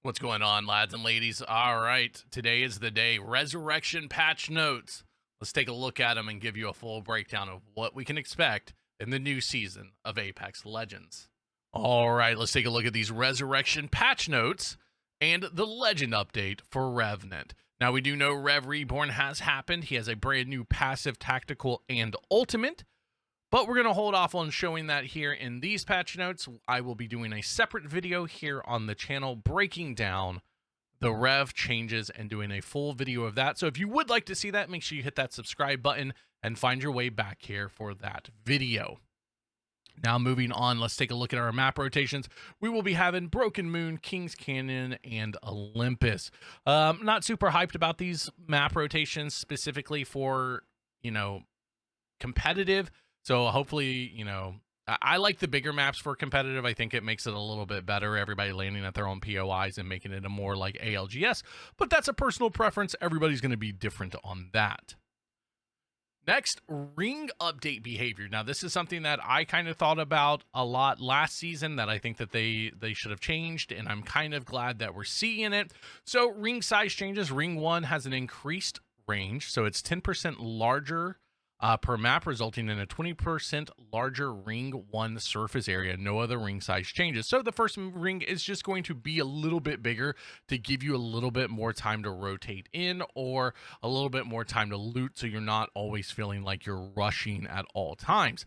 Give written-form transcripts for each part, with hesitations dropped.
What's going on, lads and ladies? All right, today is the day. Resurrection patch notes. Let's take a look at them and give you a full breakdown of what we can expect in the new season of Apex Legends. All right, let's take a look at these Resurrection patch notes and the Legend update for Revenant. Now, we do know Rev Reborn has happened. He has a brand new passive, tactical, and ultimate. But we're going to hold off on showing that here in these patch notes. I will be doing a separate video here on the channel breaking down the Rev changes and doing a full video of that. So if you would like to see that, make sure you hit that subscribe button and find your way back here for that video. Now moving on, let's take a look at our map rotations. We will be having Broken Moon, Kings Canyon, and Olympus. Not super hyped about these map rotations specifically for, competitive. So hopefully, I like the bigger maps for competitive. I think it makes it a little bit better. Everybody landing at their own POIs and making it a more like ALGS. But that's a personal preference. Everybody's going to be different on that. Next, ring update behavior. Now, this is something that I kind of thought about a lot last season that I think that they should have changed, and I'm kind of glad that we're seeing it. So ring size changes. Ring 1 has an increased range, so it's 10% larger per map, resulting in a 20% larger ring 1 surface area. No other ring size changes. So the first ring is just going to be a little bit bigger to give you a little bit more time to rotate in or a little bit more time to loot, so you're not always feeling like you're rushing at all times.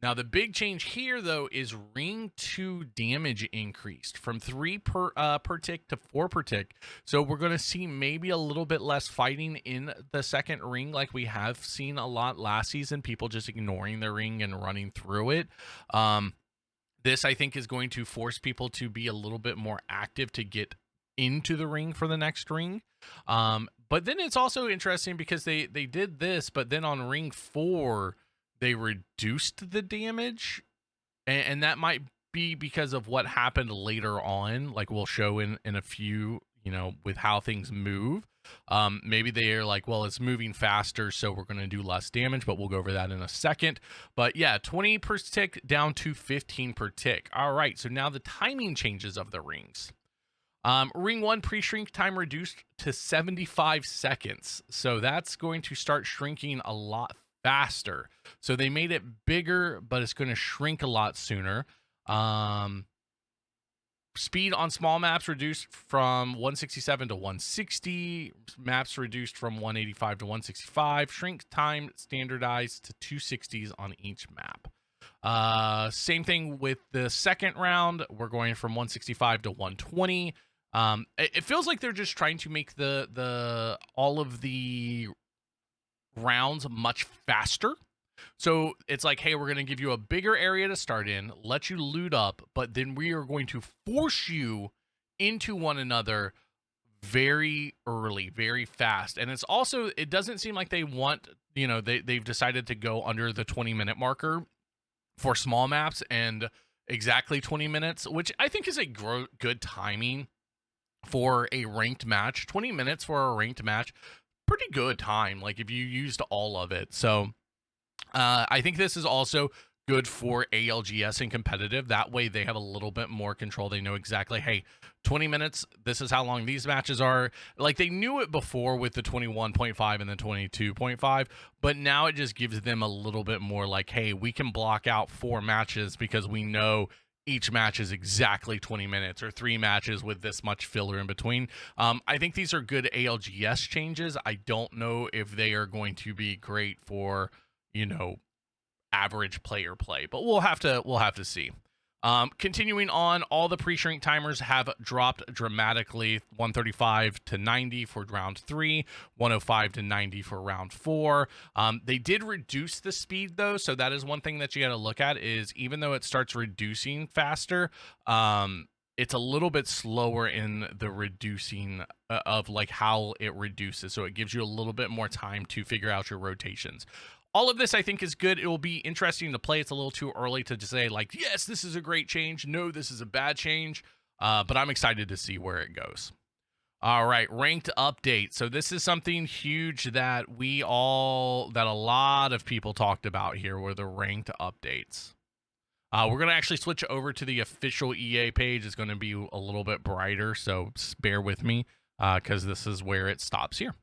Now, the big change here, though, is ring 2 damage increased from 3 per tick to 4 per tick. So we're going to see maybe a little bit less fighting in the second ring like we have seen a lot last season, people just ignoring the ring and running through it. This, I think, is going to force people to be a little bit more active to get into the ring for the next ring. But then it's also interesting because they did this, but then on ring 4, they reduced the damage, and that might be because of what happened later on, like we'll show in a few, with how things move. Maybe they are like, well, it's moving faster, so we're going to do less damage, but we'll go over that in a second. But yeah, 20 per tick down to 15 per tick. All right, so now the timing changes of the rings. Ring 1 pre-shrink time reduced to 75 seconds. So that's going to start shrinking a lot faster. So they made it bigger, but it's going to shrink a lot sooner. Speed on small maps reduced from 167 to 160. Maps reduced from 185 to 165. Shrink time standardized to 260s on each map. Same thing with the second round. We're going from 165 to 120. It feels like they're just trying to make the all of the rounds much faster. So it's like, hey, we're going to give you a bigger area to start in, let you loot up, but then we are going to force you into one another very early, very fast. And it's also, it doesn't seem like they want, they've decided to go under the 20-minute marker for small maps and exactly 20 minutes, which I think is a good timing for a ranked match. 20 minutes for a ranked match, pretty good time, like if you used all of it. So I think this is also good for ALGS and competitive. That way they have a little bit more control. They know exactly, hey, 20 minutes, this is how long these matches are. Like they knew it before with the 21.5 and the 22.5, but now it just gives them a little bit more like, hey, we can block out 4 matches because we know each match is exactly 20 minutes, or 3 matches with this much filler in between. I think these are good ALGS changes. I don't know if they are going to be great for, average player play, but we'll have to see. Continuing on, all the pre-shrink timers have dropped dramatically. 135 to 90 for round 3, 105 to 90 for round 4. They did reduce the speed though, so that is one thing that you got to look at, is even though it starts reducing faster, it's a little bit slower in the reducing of like how it reduces, so it gives you a little bit more time to figure out your rotations. All of this, I think, is good. It will be interesting to play. It's a little too early to just say, like, yes, this is a great change. No, this is a bad change. But I'm excited to see where it goes. All right, ranked update. So this is something huge that a lot of people talked about here, were the ranked updates. We're going to actually switch over to the official EA page. It's going to be a little bit brighter, so bear with me because this is where it stops here.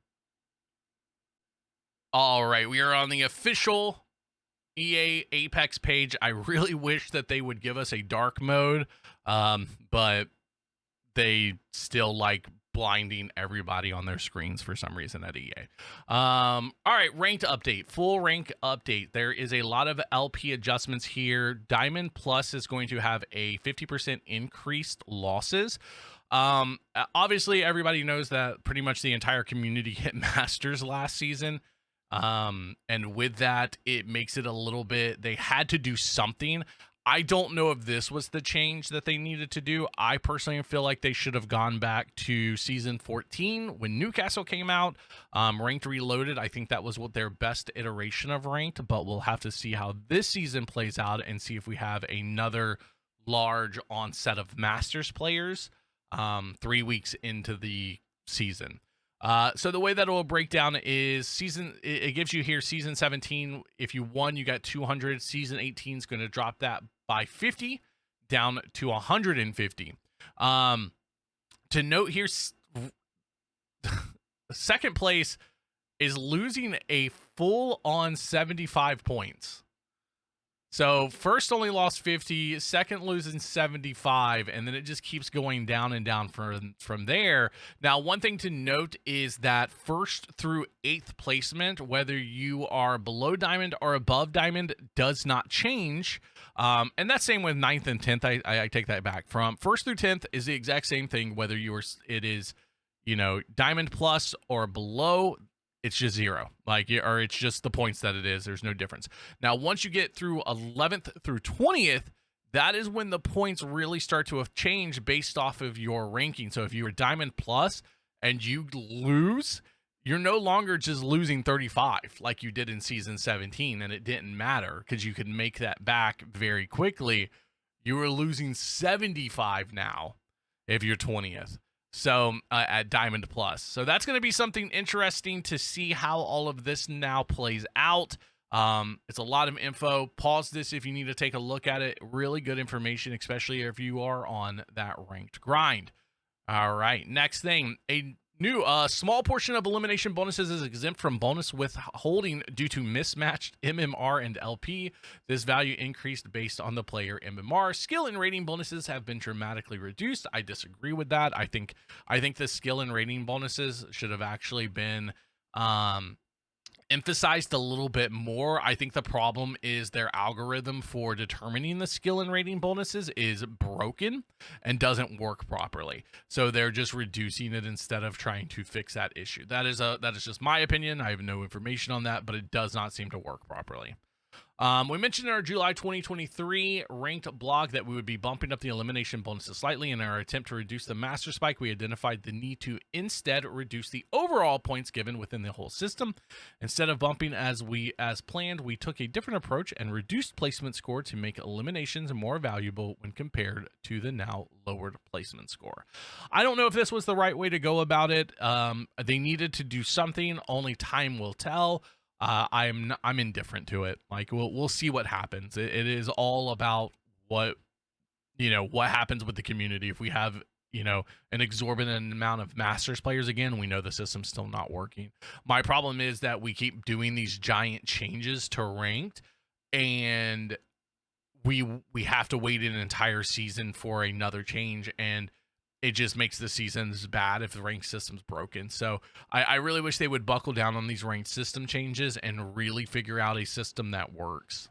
All right, we are on the official EA Apex page. I really wish that they would give us a dark mode, but they still like blinding everybody on their screens for some reason at EA. All right, ranked update, full rank update. There is a lot of LP adjustments here. Diamond Plus is going to have a 50% increased losses. Obviously, everybody knows that pretty much the entire community hit Masters last season. And with that, it makes it a little bit, they had to do something. I don't know if this was the change that they needed to do. I personally feel like they should have gone back to season 14 when Newcastle came out. Ranked Reloaded, I think that was what their best iteration of ranked, but we'll have to see how this season plays out and see if we have another large onset of Masters players 3 weeks into the season. So the way that it will break down is it gives you here season 17. If you won, you got 200. Season 18 is going to drop that by 50 down to 150. To note here, second place is losing a full on 75 points. So first only lost 50, second losing 75, and then it just keeps going down and down from there. Now, one thing to note is that first through 8th placement, whether you are below diamond or above diamond, does not change. And that's same with 9th and 10th. I take that back. From 1st through 10th is the exact same thing, whether it is, diamond plus or below. It's just 0, or it's just the points that it is. There's no difference. Now, once you get through 11th through 20th, that is when the points really start to change based off of your ranking. So if you were Diamond Plus and you lose, you're no longer just losing 35 like you did in Season 17, and it didn't matter because you could make that back very quickly. You were losing 75 now if you're 20th. So at Diamond Plus. So that's going to be something interesting to see how all of this now plays out. It's a lot of info. Pause this if you need to take a look at it. Really good information, especially if you are on that ranked grind. All right, next thing. A new small portion of elimination bonuses is exempt from bonus withholding due to mismatched MMR and LP. This value increased based on the player MMR. Skill and rating bonuses have been dramatically reduced. I disagree with that. I think the skill and rating bonuses should have actually been emphasized a little bit more. I think the problem is their algorithm for determining the skill and rating bonuses is broken and doesn't work properly. So they're just reducing it instead of trying to fix that issue. That is just my opinion. I have no information on that, but it does not seem to work properly. We mentioned in our July 2023 ranked blog that we would be bumping up the elimination bonuses slightly. In our attempt to reduce the master spike, we identified the need to instead reduce the overall points given within the whole system. Instead of bumping as planned, we took a different approach and reduced placement score to make eliminations more valuable when compared to the now lowered placement score. I don't know if this was the right way to go about it. They needed to do something. Only time will tell. I'm indifferent to it. Like we'll see what happens. It is all about what happens with the community. If we have an exorbitant amount of Masters players again, we know the system's still not working. My problem is that we keep doing these giant changes to ranked, and we have to wait an entire season for another change, and it just makes the seasons bad if the ranked system's broken. So I really wish they would buckle down on these ranked system changes and really figure out a system that works.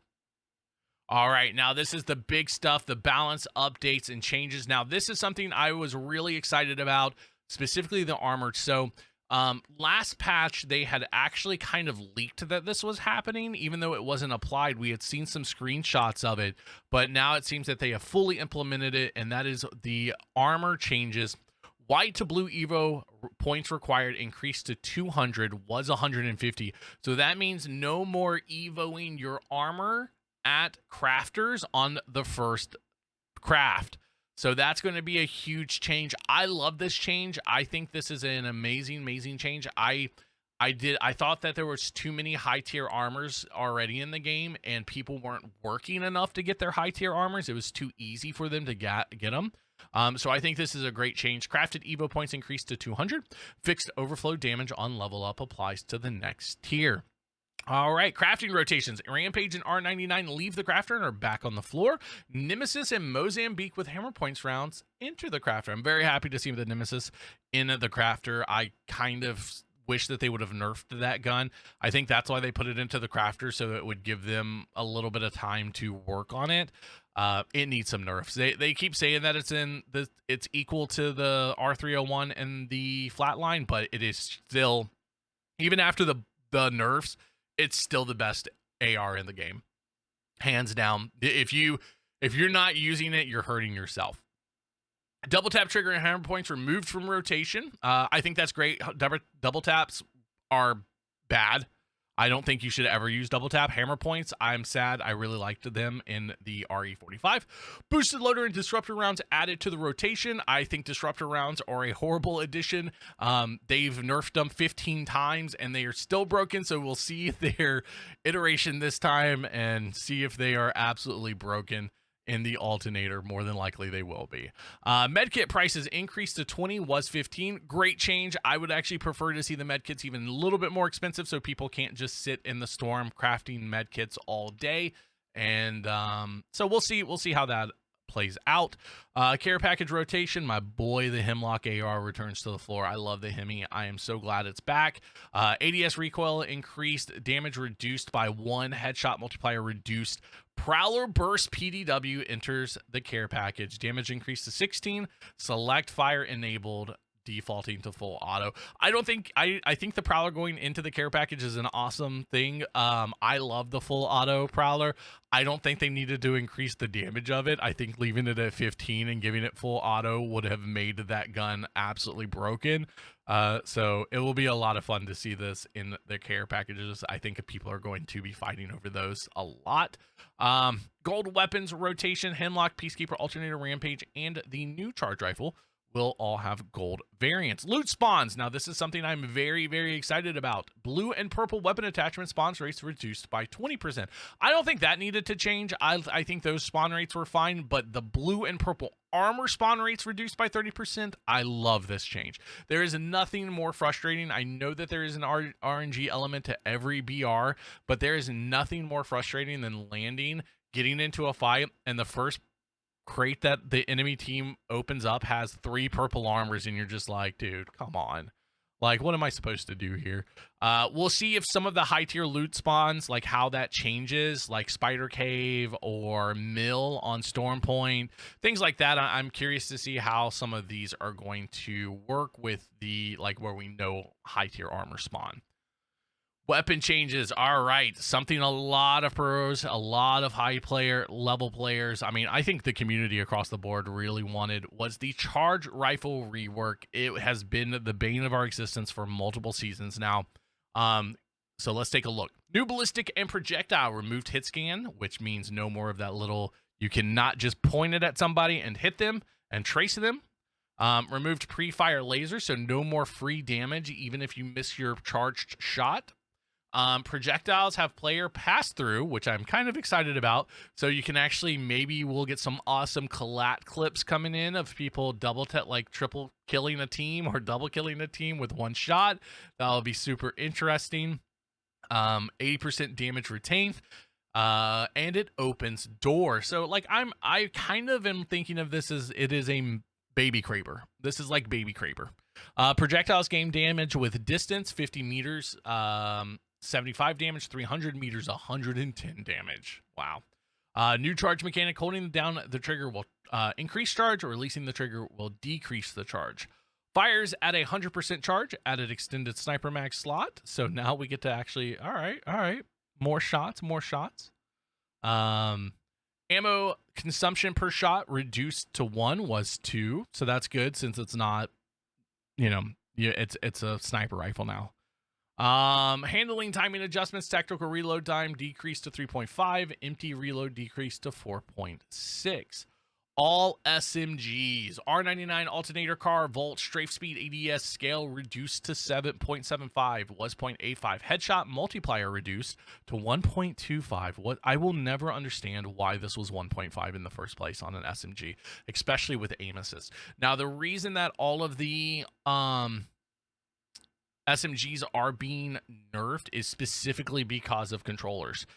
All right, now this is the big stuff, the balance updates and changes. Now, this is something I was really excited about, specifically the armor. So last patch, they had actually kind of leaked that this was happening, even though it wasn't applied. We had seen some screenshots of it, but now it seems that they have fully implemented it, and that is the armor changes. White to blue Evo points required increased to 200, was 150. So that means no more Evoing your armor at crafters on the first craft. So that's going to be a huge change. I love this change. I think this is an amazing change. I I thought that there was too many high tier armors already in the game, and people weren't working enough to get their high tier armors. It was too easy for them to get them. So I think this is a great change. Crafted Evo points increased to 200. Fixed overflow damage on level up applies to the next tier. All right, crafting rotations. Rampage and R99 leave the crafter and are back on the floor. Nemesis and Mozambique with hammer points rounds enter the crafter. I'm very happy to see the Nemesis in the crafter. I kind of wish that they would have nerfed that gun. I think that's why they put it into the crafter, so it would give them a little bit of time to work on it. It needs some nerfs. They keep saying that it's equal to the R301 and the flatline, but it is still, even after the nerfs, it's still the best AR in the game, hands down. If you're not using it, you're hurting yourself. Double tap trigger and hammer points removed from rotation. I think that's great. Double taps are bad. I don't think you should ever use double tap. Hammer points, I'm sad. I really liked them in the RE45. Boosted loader and disruptor rounds added to the rotation. I think disruptor rounds are a horrible addition. They've nerfed them 15 times and they are still broken. So we'll see their iteration this time and see if they are absolutely broken in the alternator. More than likely they will be. Medkit prices increased to 20, was 15. Great change. I would actually prefer to see the medkits even a little bit more expensive so people can't just sit in the storm crafting medkits all day. And so we'll see how that plays out. Care package rotation. My boy, the Hemlock AR returns to the floor. I love the Hemi. I am so glad it's back. ADS recoil increased, damage reduced by 1, headshot multiplier reduced. Prowler Burst PDW enters the care package. Damage increased to 16. Select fire enabled, defaulting to full auto. I think the Prowler going into the care package is an awesome thing. I love the full auto Prowler. I don't think they needed to increase the damage of it. I think leaving it at 15 and giving it full auto would have made that gun absolutely broken. So it will be a lot of fun to see this in the care packages. I think people are going to be fighting over those a lot. Gold weapons rotation, Hemlock, Peacekeeper, Alternator, Rampage, and the new charge rifle will all have gold variants. Loot spawns. Now, this is something I'm very, very excited about. Blue and purple weapon attachment spawns rates reduced by 20%. I don't think that needed to change. I think those spawn rates were fine, but the blue and purple armor spawn rates reduced by 30%. I love this change. There is nothing more frustrating. I know that there is an RNG element to every BR, but there is nothing more frustrating than landing, getting into a fight, and the first crate that the enemy team opens up has 3 purple armors, and you're just like, dude, come on. Like, what am I supposed to do here? We'll see if some of the high tier loot spawns, like how that changes, like Spider Cave or Mill on Storm Point, things like that. I'm curious to see how some of these are going to work with the, like, where we know high tier armor spawn. Weapon changes. All right. Something a lot of pros, a lot of high level players. I mean, I think the community across the board really wanted was the charge rifle rework. It has been the bane of our existence for multiple seasons now. So let's take a look. New ballistic and projectile removed hit scan, which means no more of that little, you cannot just point it at somebody and hit them and trace them. Removed pre-fire laser, so no more free damage even if you miss your charged shot. Projectiles have player pass through, which I'm kind of excited about. So you can actually, maybe we'll get some awesome collat clips coming in of people triple killing a team or double killing a team with one shot. That'll be super interesting. 80% damage retained. And it opens door. So like I kind of am thinking of this as it is a baby Kraber. This is like baby Kraber. Projectiles gain damage with distance 50 meters. 75 damage, 300 meters, 110 damage. Wow. New charge mechanic. Holding down the trigger will increase charge, or releasing the trigger will decrease the charge. Fires at 100% charge, added extended sniper mag slot. So now we get to actually, all right. More shots. Ammo consumption per shot reduced to 1, was 2. So that's good since it's not, it's a sniper rifle now. Handling timing adjustments, tactical reload time decreased to 3.5, empty reload decreased to 4.6. All SMGs, R99 alternator car, volt, strafe speed, ADS scale reduced to 7.75, was 0.85. Headshot multiplier reduced to 1.25. What I will never understand why this was 1.5 in the first place on an SMG, especially with aim assist. Now, the reason that all of the SMGs are being nerfed is specifically because of controllers.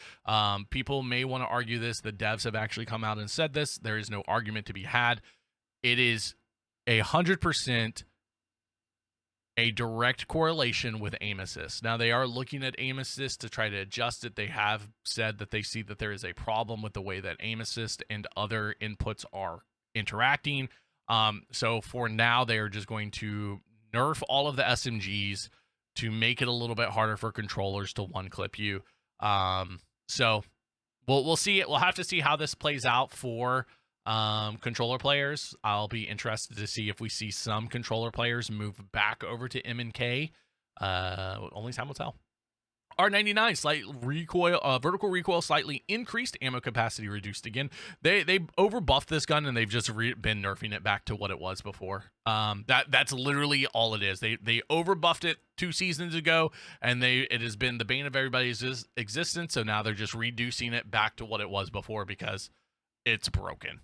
People may want to argue this. The devs have actually come out and said this. There is no argument to be had. It is 100% a direct correlation with aim assist. Now, they are looking at aim assist to try to adjust it. They have said that they see that there is a problem with the way that aim assist and other inputs are interacting. So for now, they are just going to nerf all of the SMGs to make it a little bit harder for controllers to one clip you. So we'll see it. We'll have to see how this plays out for controller players. I'll be interested to see if we see some controller players move back over to M and K. Only time will tell. R99 slight recoil, vertical recoil slightly increased, ammo capacity reduced again. They over buffed this gun and they've just been nerfing it back to what it was before. That's literally all it is. They over buffed it 2 seasons ago, and it has been the bane of everybody's existence. So now they're just reducing it back to what it was before because it's broken.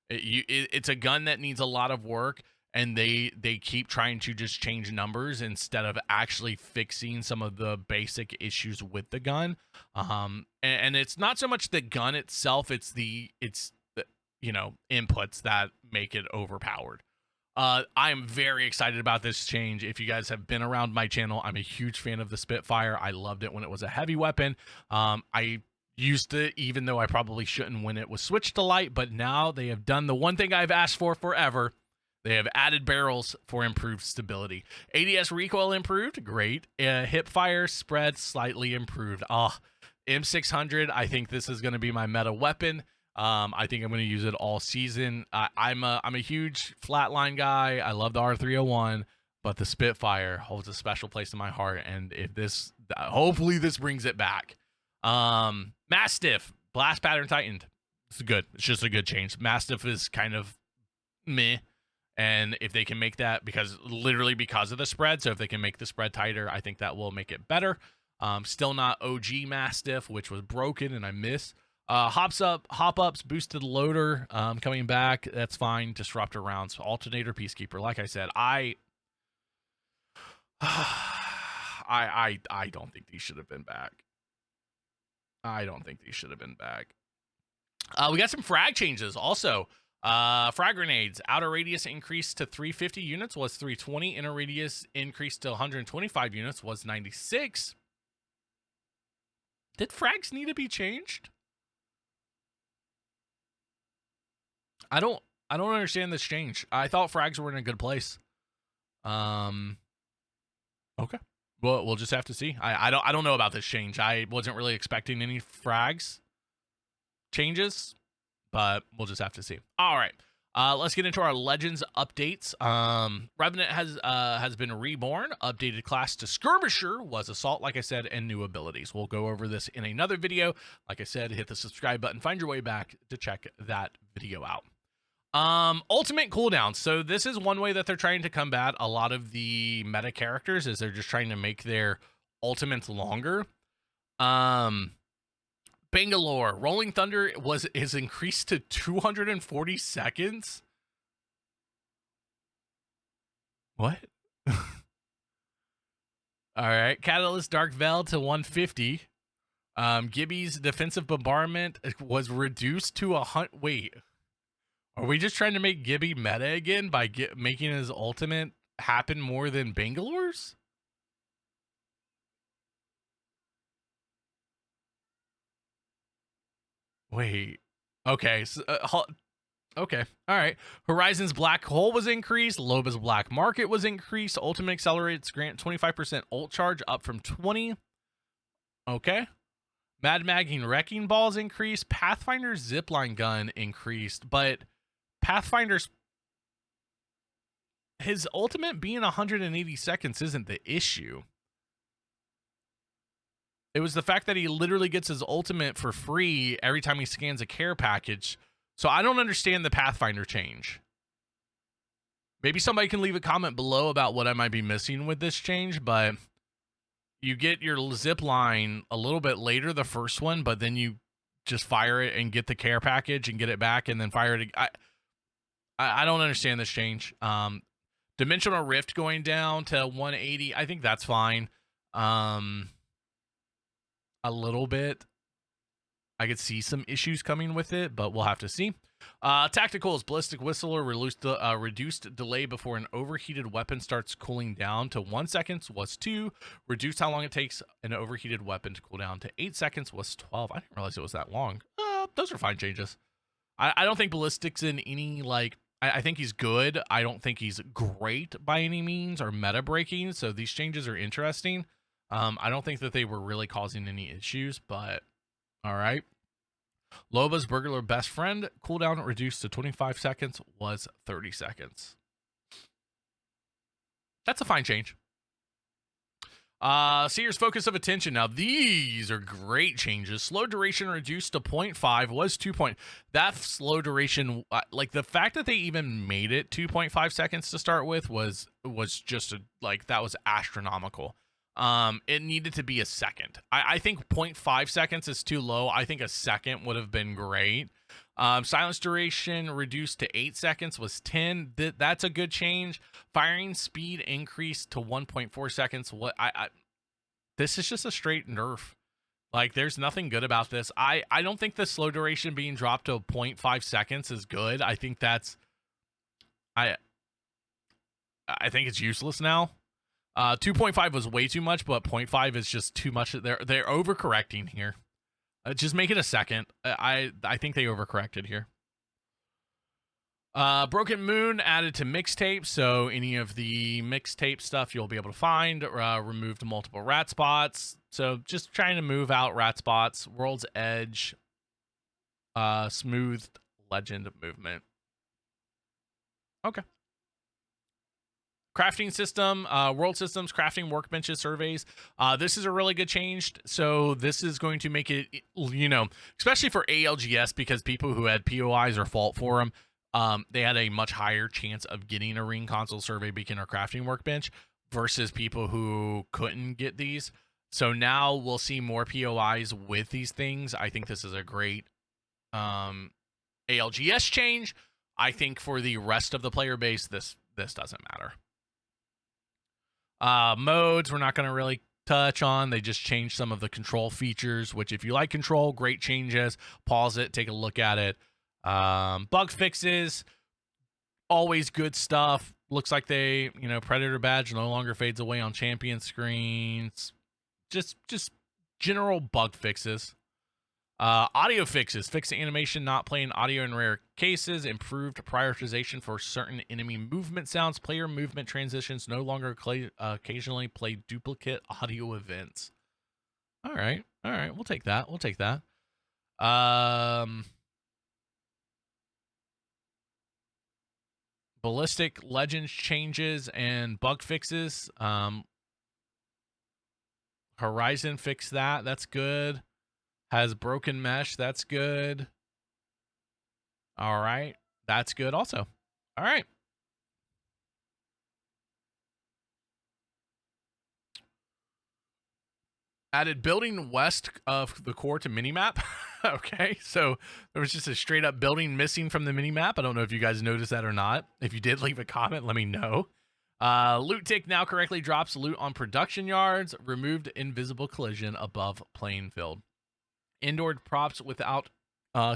It's a gun that needs a lot of work. And they keep trying to just change numbers instead of actually fixing some of the basic issues with the gun. And it's not so much the gun itself; it's the inputs that make it overpowered. I'm very excited about this change. If you guys have been around my channel, I'm a huge fan of the Spitfire. I loved it when it was a heavy weapon. I used it, even though I probably shouldn't when it was switched to light. But now they have done the one thing I've asked for forever. They have added barrels for improved stability. ADS recoil improved, great. Hip fire spread slightly improved. M600, I think this is going to be my meta weapon. I think I'm going to use it all season. I'm a huge flatline guy. I love the R301, but the Spitfire holds a special place in my heart. And if this, hopefully this brings it back. Mastiff, blast pattern tightened. It's good. It's just a good change. Mastiff is kind of meh. And if they can make that, because of the spread, so if they can make the spread tighter, I think that will make it better. Still not OG Mastiff, which was broken and I miss. Hop-ups, boosted loader coming back. That's fine. Disruptor rounds, alternator, peacekeeper. Like I said, I don't think these should have been back. We got some frag changes also. Frag grenades, outer radius increased to 350 units, was 320. Inner radius increased to 125 units, was 96. Did frags need to be changed? I don't understand this change. I thought frags were in a good place. Okay. Well, we'll just have to see. I don't know about this change. I wasn't really expecting any frags changes, but we'll just have to see. All right. Let's get into our Legends updates. Revenant has been reborn. Updated class to Skirmisher was Assault, like I said, and new abilities. We'll go over this in another video. Like I said, hit the subscribe button. Find your way back to check that video out. Ultimate cooldown. So this is one way that they're trying to combat a lot of the meta characters, is they're just trying to make their ultimates longer. Bangalore Rolling Thunder is increased to 240 seconds. What? All right. Catalyst Dark Veil to 150. Gibby's defensive bombardment was reduced to 100. Wait, are we just trying to make Gibby meta again by making his ultimate happen more than Bangalore's? Wait. Okay. So, okay. All right. Horizon's Black Hole was increased. Loba's Black Market was increased. Ultimate accelerates grant 25% ult charge up from 20. Okay. Mad Magging Wrecking Balls increased. Pathfinder's Zipline Gun increased, but Pathfinder's his ultimate being 180 seconds isn't the issue. It was the fact that he literally gets his ultimate for free every time he scans a care package. So I don't understand the Pathfinder change. Maybe somebody can leave a comment below about what I might be missing with this change, but you get your zip line a little bit later, the first one, but then you just fire it and get the care package and get it back and then fire it. I don't understand this change. Dimensional Rift going down to 180, I think that's fine. A little bit. I could see some issues coming with it, but we'll have to see. Tacticals, Ballistic Whistler reduced delay before an overheated weapon starts cooling down to 1 second was 2. Reduced how long it takes an overheated weapon to cool down to 8 seconds was 12. I didn't realize it was that long. Those are fine changes. I don't think Ballistic's in any, like, I think he's good. I don't think he's great by any means or meta breaking, so these changes are interesting. I don't think that they were really causing any issues, but all right. Loba's Burglar Best Friend cooldown reduced to 25 seconds was 30 seconds. That's a fine change. Seer's Focus of Attention. Now, these are great changes. Slow duration reduced to 0.5 was 2 point. That slow duration, like the fact that they even made it 2.5 seconds to start with was just that was astronomical. It needed to be a second. I think 0.5 seconds is too low. I think a second would have been great. Silence duration reduced to 8 seconds was 10. That's a good change. Firing speed increased to 1.4 seconds. This is just a straight nerf. Like, there's nothing good about this. I don't think the slow duration being dropped to 0.5 seconds is good. I think that's I think it's useless now. 2.5 was way too much, but 0.5 is just too much. They're overcorrecting here. Just make it a second. I think they overcorrected here. Broken Moon added to mixtape, so any of the mixtape stuff you'll be able to find. Removed multiple rat spots, so just trying to move out rat spots. World's Edge, smoothed legend movement. Okay. Crafting system, world systems, crafting workbenches, surveys. This is a really good change. So this is going to make it, especially for ALGS, because people who had POIs or fault for them, they had a much higher chance of getting a ring console, survey beacon, or crafting workbench versus people who couldn't get these. So now we'll see more POIs with these things. I think this is a great ALGS change. I think for the rest of the player base, this doesn't matter. Modes we're not going to really touch on. They just changed some of the control features, which if you like control, great changes. Pause it, take a look at it. Bug fixes, always good stuff. Looks like they, Predator badge no longer fades away on champion screens. Just general bug fixes. Audio fixes. Fix animation not playing audio in rare cases. Improved prioritization for certain enemy movement sounds. Player movement transitions no longer occasionally play duplicate audio events. All right. We'll take that. Ballistic Legends changes and bug fixes. Horizon fixed that. That's good. Has broken mesh. That's good. All right. That's good also. All right. Added building west of the core to minimap. Okay. So there was just a straight up building missing from the minimap. I don't know if you guys noticed that or not. If you did, leave a comment. Let me know. Loot tick now correctly drops loot on production yards. Removed invisible collision above playing field. Indoor props without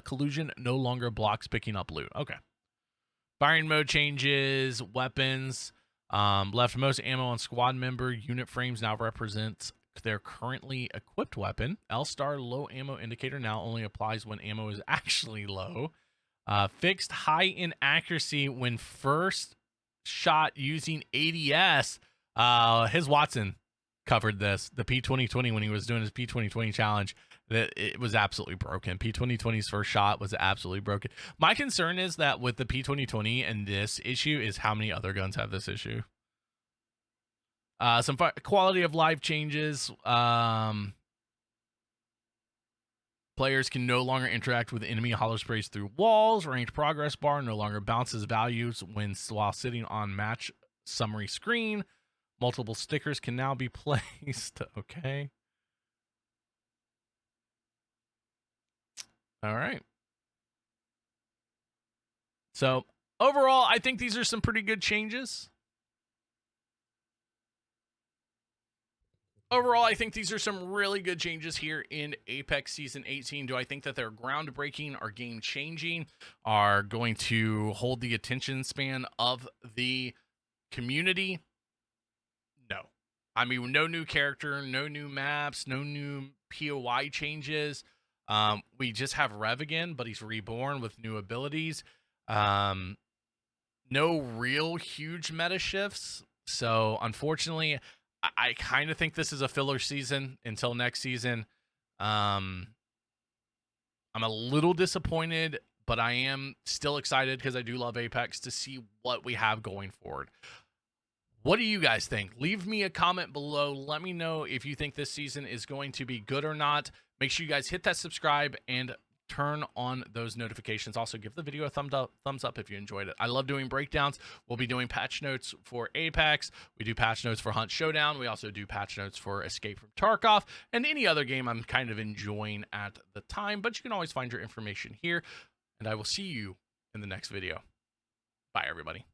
collusion no longer blocks picking up loot. Okay. Firing mode changes. Weapons. Left most ammo on squad member. Unit frames now represents their currently equipped weapon. L-star low ammo indicator now only applies when ammo is actually low. Fixed high inaccuracy when first shot using ADS. His Watson covered this. The P2020 when he was doing his P2020 challenge. That it was absolutely broken. P2020's first shot was absolutely broken. My concern is that with the P2020 and this issue is how many other guns have this issue. Some quality of life changes. Players can no longer interact with enemy holo sprays through walls. Ranked progress bar no longer bounces values while sitting on match summary screen. Multiple stickers can now be placed. Okay. All right. So overall, I think these are some pretty good changes. Overall, I think these are some really good changes here in Apex Season 18. Do I think that they're groundbreaking, are game-changing, are going to hold the attention span of the community? No. I mean, no new character, no new maps, no new POI changes. We just have Rev again, but he's reborn with new abilities. No real huge meta shifts. So, unfortunately, I kind of think this is a filler season until next season. I'm a little disappointed, but I am still excited because I do love Apex to see what we have going forward. What do you guys think? Leave me a comment below. Let me know if you think this season is going to be good or not. Make sure you guys hit that subscribe and turn on those notifications. Also, give the video a thumbs up if you enjoyed it. I love doing breakdowns. We'll be doing patch notes for Apex. We do patch notes for Hunt Showdown. We also do patch notes for Escape from Tarkov and any other game I'm kind of enjoying at the time. But you can always find your information here. And I will see you in the next video. Bye, everybody.